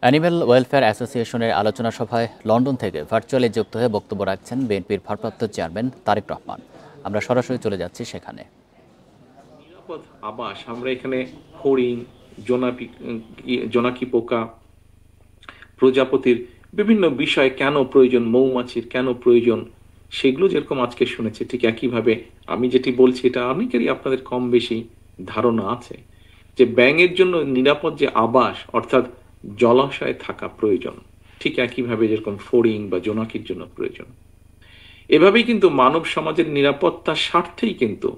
Animal welfare অ্যাসোসিয়েশনের আলোচনা সভায় লন্ডন থেকে ভার্চুয়ালি যুক্ত হয়ে বক্তব্য রাখছেন বিএনপির ভারপ্রাপ্ত চেয়ারম্যান তারেক রহমান। আমরা সরাসরি চলে যাচ্ছি সেখানে। নিরাপদ আবাস আমরা এখানে হরিণ, জোনাকি পোকা, প্রজাপতির বিভিন্ন বিষয় কেন প্রয়োজন, মৌমাছির কেন প্রয়োজন, সেগুলো যেরকম আজকে শুনেছি, ঠিক একইভাবে আমি যেটি বলছি এটা অনেকেরই আপনাদের কম বেশি ধারণা আছে যে ব্যাঙের জন্য নিরাপদ যে আবাস অর্থাৎ জলাশয়ে থাকা প্রয়োজন, ঠিক একইভাবে যেরকম ফড়িং বা জোনাকির জন্য প্রয়োজন। এভাবেই কিন্তু মানব সমাজের নিরাপত্তার স্বার্থেই কিন্তু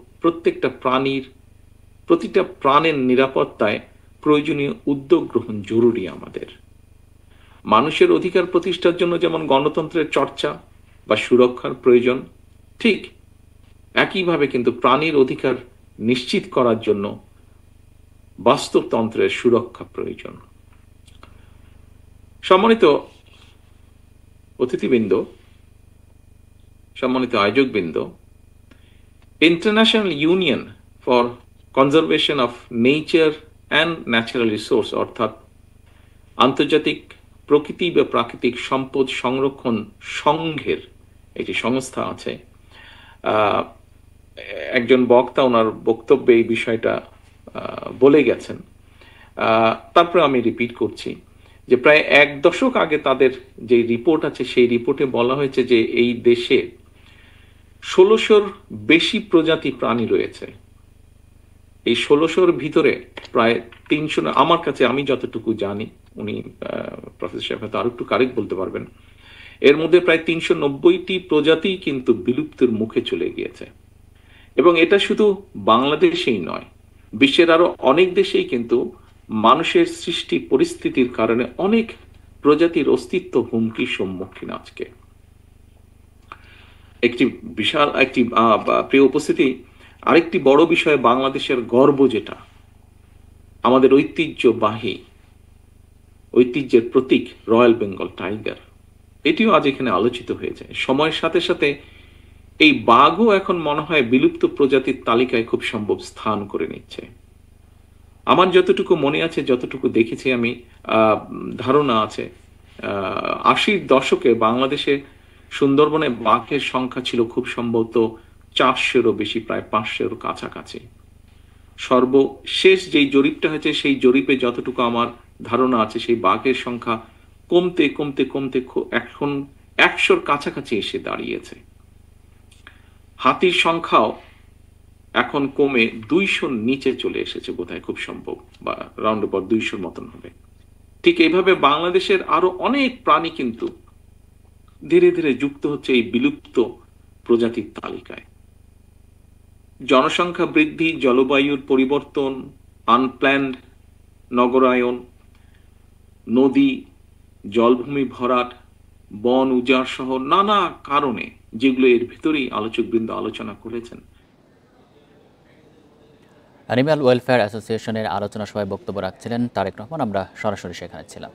প্রতিটা প্রাণের নিরাপত্তায় প্রয়োজনীয় উদ্যোগ গ্রহণ জরুরি আমাদের। মানুষের অধিকার প্রতিষ্ঠার জন্য যেমন গণতন্ত্রের চর্চা বা সুরক্ষার প্রয়োজন, ঠিক একইভাবে কিন্তু প্রাণীর অধিকার নিশ্চিত করার জন্য বাস্তবতন্ত্রের সুরক্ষা প্রয়োজন। সম্মানিত অতিথিবৃন্দ, সম্মানিত আয়োজকবৃন্দ, international union for conservation of nature and natural resource অর্থাৎ আন্তর্জাতিক প্রকৃতি বা প্রাকৃতিক সম্পদ সংরক্ষণ সংঘের একটি সংস্থা আছে। একজন বক্তা ওনার বক্তব্যে এই বিষয়টা বলে গেছেন, তারপরে আমি রিপিট করছি যে প্রায় ১ দশক আগে তাদের যে রিপোর্ট আছে সেই রিপোর্টে বলা হয়েছে যে এই দেশে ১৬০০-র বেশি প্রজাতি প্রাণী রয়েছে। এই ১৬০০-র ভিতরে প্রায় ৩০০, আমার কাছে আমি যতটুকু জানি, উনি প্রফেসর সাহেব হয়তো আরো একটু কারেক্ট বলতে পারবেন, এর মধ্যে প্রায় ৩৯০টি প্রজাতি কিন্তু বিলুপ্তির মুখে চলে গিয়েছে। এবং এটা শুধু বাংলাদেশেই নয়, বিশ্বের আরো অনেক দেশেই কিন্তু মানুষের সৃষ্টি পরিস্থিতির কারণে অনেক প্রজাতির অস্তিত্ব হুমকির সম্মুখীন আজকে। একটি বিশাল একটি প্রিয় উপস্থিতি, আরেকটি বড় বিষয় বাংলাদেশের গর্ব, যেটা আমাদের ঐতিহ্যের প্রতীক রয়্যাল বেঙ্গল টাইগার, এটিও আজ এখানে আলোচিত হয়েছে। সময়ের সাথে সাথে এই বাঘও এখন মনে হয় বিলুপ্ত প্রজাতির তালিকায় খুব সম্ভব স্থান করে নিচ্ছে। আমার যতটুকু মনে আছে, যতটুকু দেখেছি আমি, ধারণা আছে ৮০-র দশকে বাংলাদেশে সুন্দরবনে বাঘের সংখ্যা ছিল খুব সম্ভবত ৪০০-রও বেশি, প্রায় ৫০০-র কাছাকাছি। সর্বশেষ যেই জরিপটা হয়েছে সেই জরিপে যতটুকু আমার ধারণা আছে, সেই বাঘের সংখ্যা কমতে কমতে কমতে এখন ১০০-র কাছাকাছি এসে দাঁড়িয়েছে। হাতির সংখ্যাও এখন কমে ২০০-র নিচে চলে এসেছে বোধহয়, খুব সম্ভব, বা রাউন্ড অ্যাবাউট ২০০-র মতন হবে। ঠিক এইভাবে বাংলাদেশের আরো অনেক প্রাণী কিন্তু ধীরে ধীরে যুক্ত হচ্ছে এই বিলুপ্ত প্রজাতির তালিকায়। জনসংখ্যা বৃদ্ধি, জলবায়ুর পরিবর্তন, আনপ্ল্যান্ড নগরায়ন, নদী জলভূমি ভরাট, বন উজাড় সহ নানা কারণে, যেগুলো এর ভিতরেই আলোচকবৃন্দ আলোচনা করেছেন। অ্যানিম্যাল ওয়েলফেয়ার অ্যাসোসিয়েশনের আলোচনা সভায় বক্তব্য রাখছিলেন তারেক রহমান। আমরা সরাসরি সেখানে ছিলাম।